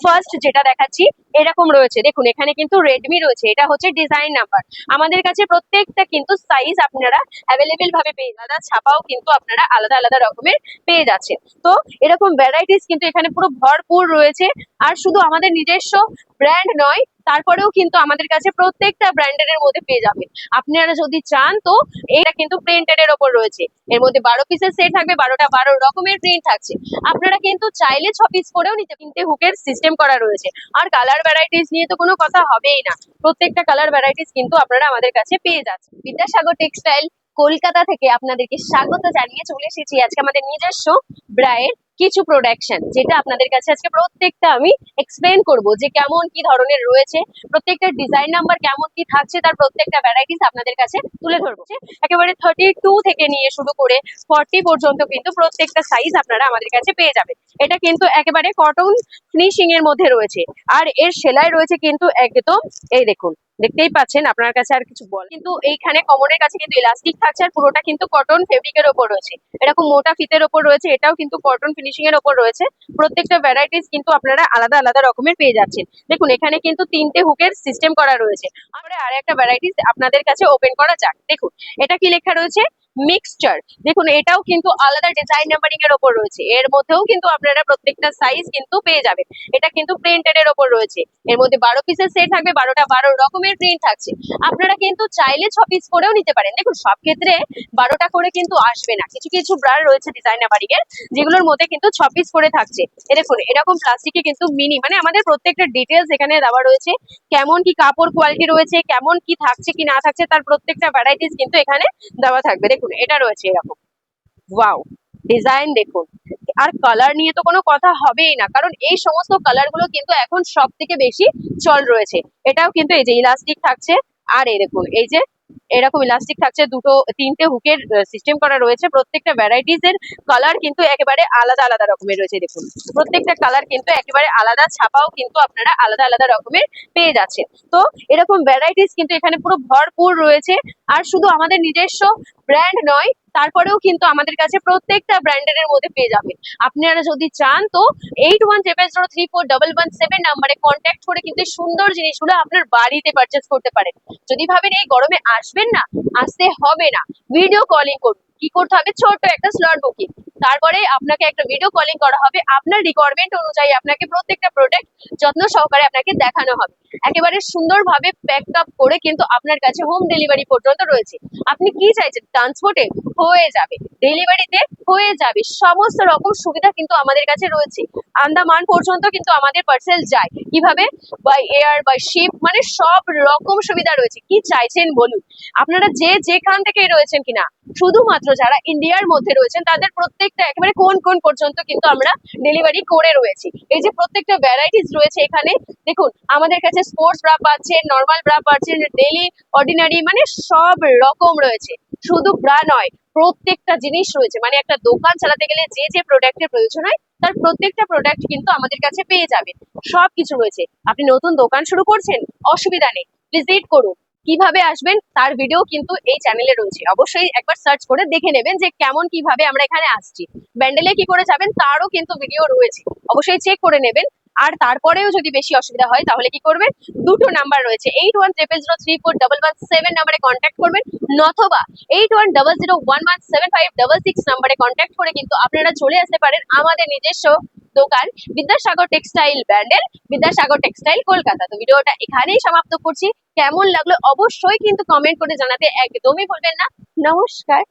First যেটা দেখাচ্ছি এরকম রয়েছে, দেখুন এখানে কিন্তু রেডমি রয়েছে, এটা হচ্ছে ডিজাইন নাম্বার। আমাদের কাছে প্রত্যেকটা কিন্তু সাইজ আপনারা অ্যাভেলেবেল ভাবে পেয়ে যাবেন, ছাপাও কিন্তু আপনারা আলাদা আলাদা রকমের পেয়ে যাচ্ছেন। তো এরকম ভ্যারাইটিস কিন্তু এখানে পুরো ভরপুর রয়েছে। আর শুধু আমাদের নিজস্ব ব্র্যান্ড নয়, তারপরেও কিন্তু আমাদের কাছে প্রত্যেকটা ব্র্যান্ডের মধ্যে পেয়ে যাবেন। আপনারা যদি চান তো এটা কিন্তু প্রিন্টেড এর ওপর রয়েছে, এর মধ্যে 12 পিসের সেট থাকবে, 12টা 12 রকমের প্রিন্ট থাকছে। আপনারা কিন্তু চাইলে 6 পিস করেও নিতে, তিনটে হুকের সিস্টেম করা রয়েছে। আর কালার ভ্যারাইটিস নিয়ে তো কোনো কথা হবেই না, প্রত্যেকটা কালার ভ্যারাইটিস কিন্তু আপনারা আমাদের কাছে পেয়ে যাচ্ছেন। বিদ্যাসাগর টেক্সটাইল কলকাতা থেকে আপনাদেরকে স্বাগত জানিয়ে চলে এসেছি আজকে আমাদের নিজস্ব ব্রায়ের কিছু প্রোডাকশন, যেটা আপনাদের কাছে আজকে প্রত্যেকটা আমি এক্সপ্লেন করব যে কেমন কি ধরনের রয়েছে, প্রত্যেকটা ডিজাইন নাম্বার কেমন কি থাকছে, তার প্রত্যেকটা ভ্যারাইটিস আপনাদের কাছে তুলে ধরবো। একেবারে 32 থেকে নিয়ে শুরু করে 40 পর্যন্ত কিন্তু প্রত্যেকটা সাইজ আপনারা আমাদের কাছে পেয়ে যাবেন। এটা কিন্তু একেবারে কটন ফিনিশিং এর মধ্যে রয়েছে, আর এর সেলাই রয়েছে কিন্তু একদম, এই দেখুন দেখতেই পাচ্ছেন, আপনার কাছে আর কিছু বল কিন্তু এইখানে কমরের কাছে কিন্তু ইলাস্টিক থাকছে, আর পুরোটা কিন্তু কটন ফেব্রিকের ওপর রয়েছে, এরকম মোটা ফিতের ওপর রয়েছে, এটাও কিন্তু কটন ফিনিশিং এর ওপর রয়েছে। প্রত্যেকটা ভ্যারাইটিস কিন্তু আপনারা আলাদা আলাদা রকমের পেয়ে যাচ্ছেন। দেখুন এখানে কিন্তু তিনটে হুকের সিস্টেম করা রয়েছে। আমরা আর একটা ভ্যারাইটিস আপনাদের কাছে ওপেন করা যাক। দেখুন এটা কি লেখা রয়েছে, মিক্সচার। দেখুন এটাও কিন্তু আলাদা ডিজাইন নাম্বারিং এর ওপর রয়েছে, এর মধ্যেও কিন্তু আপনারা প্রত্যেকটা সাইজ কিন্তু পেয়ে যাবেন। এটা কিন্তু প্রিন্টেড এর ওপর রয়েছে, এর মধ্যে 12 পিসের সেট থাকবে, 12টা 12 রকমের প্রিন্ট থাকছে। আপনারা কিন্তু চাইলে 6 পিস করেও নিতে পারেন। দেখুন সব ক্ষেত্রে 12টা করে কিন্তু আসবে না, কিছু কিছু ব্র্যান্ড রয়েছে ডিজাইন নাম্বারিং এর যেগুলোর মধ্যে কিন্তু 6 পিস করে থাকছে। দেখুন এরকম প্লাস্টিকে কিন্তু মিনি, মানে আমাদের প্রত্যেকটা ডিটেলস এখানে দেওয়া রয়েছে, কেমন কি কাপড় কোয়ালিটি রয়েছে, কেমন কি থাকছে কি না থাকছে, তার প্রত্যেকটা ভ্যারাইটিস কিন্তু এখানে দেওয়া থাকবে। দেখুন এটা রয়েছে এরকম, ওয়াও ডিজাইন দেখুন। আর কালার নিয়ে তো কোনো কথা হবেই না, কারণ এই সমস্ত কালার গুলো কিন্তু এখন সব থেকে বেশি চল রয়েছে। এটাও কিন্তু এই যে ইলাস্টিক থাকছে, আর এই দেখুন এই যে এরকম ইলাস্টিক থাকছে, দুটো তিনটে হুকের সিস্টেম করা রয়েছে। প্রত্যেকটা ভ্যারাইটিস এর কালার কিন্তু একেবারে আলাদা আলাদা রকমের রয়েছে। দেখুন প্রত্যেকটা কালার কিন্তু একেবারে আলাদা, ছাপাও কিন্তু আপনারা আলাদা আলাদা রকমের পেয়ে যাচ্ছেন। তো এরকম ভ্যারাইটিস কিন্তু এখানে পুরো ভরপুর রয়েছে। আর শুধু আমাদের নিজস্ব ব্র্যান্ড নয়, তারপরেও কিন্তু আমাদের কাছে প্রত্যেকটা ব্র্যান্ডের মধ্যে পেয়ে যাবেন। আপনারা যদি চান তো 8100341117 নাম্বারে কন্ট্যাক্ট করে কিন্তু সুন্দর জিনিসগুলো আপনার বাড়িতে পারচেস করতে পারেন। যদি ভাবেন এই গরমে আসবেন না, আসতে হবে না, ভিডিও কলিং করুন। কি করতে হবে, ছোট্ট একটা স্লট বুকিং, তারপরে আপনাকে একটা ভিডিও কলিং করা হবে, আপনার রিকোয়ারমেন্ট অনুযায়ী আপনাকে প্রত্যেকটা প্রোডাক্ট যত্ন সহকারে আপনাকে দেখানো হবে। একেবারে সুন্দরভাবে প্যাক আপ করে কিন্তু আপনার কাছে হোম ডেলিভারি পর্যন্ত রয়েছে। আপনি কি চাইছেন, ট্রান্সপোর্টে হয়ে যাবে, ডেলিভারিতে হয়ে যাবে, সমস্ত রকম সুবিধা কিন্তু আমাদের কাছে রয়েছে। আন্দামান পর্যন্ত কিন্তু আমাদের পার্সেল যায়, কিভাবে, বাই এয়ার, বাই শিপ, মানে সব রকম সুবিধা রয়েছে। কি চাইছেন বলুন, আপনারা যে যেখান থেকে রয়েছেন কিনা, শুধুমাত্র যারা ইন্ডিয়ার মধ্যে রয়েছেন তাদের প্রত্যেকটা একেবারে কোন কোন পর্যন্ত কিন্তু আমরা ডেলিভারি করে রয়েছি। এই যে প্রত্যেকটা ভ্যারাইটিস রয়েছে এখানে, দেখুন আমাদের কাছে স্পোর্টস ব্রা পাচ্ছেন, নর্মাল ব্রা পাচ্ছেন, ডেইলি অর্ডিনারি, মানে সব রকম রয়েছে। শুধু ব্রা নয়, প্রত্যেকটা জিনিস রয়েছে। মানে একটা দোকান চালাতে গেলে যে যে প্রোডাক্টের প্রয়োজন হয়, তার প্রত্যেকটা প্রোডাক্ট কিন্তু আমাদের কাছে পেয়ে যাবেন। সবকিছু রয়েছে। আপনি নতুন দোকান শুরু করছেন, অসুবিধা নেই, ভিজিট করুন। কিভাবে আসবেন তার ভিডিও কিন্তু এই চ্যানেলে রয়েছে, অবশ্যই একবার সার্চ করে দেখে নেবেন যে কেমন কিভাবে আমরা এখানে আসছি। ব্যান্ডেলে কি করে যাবেন তারও কিন্তু ভিডিও রয়েছে, অবশ্যই চেক করে নেবেন। আর তারপরেও যদি বেশি অসুবিধা হয় তাহলে কি করবেন, দুটো নাম্বার রয়েছে, 8100341117 নাম্বারে কন্ট্যাক্ট করবেন, নথবা 8100117566 নাম্বারে কন্ট্যাক্ট করে কিন্তু আপনারা চলে আসতে পারেন আমাদের নিজস্ব দোকান বিদ্যাসাগর টেক্সটাইল ব্যান্ডেল, বিদ্যাসাগর টেক্সটাইল কলকাতা। তো ভিডিওটা এখানেই সমাপ্ত করছি। কেমন লাগলো অবশ্যই কিন্তু কমেন্ট করে জানাতে একদমই ভুলবেন না। নমস্কার।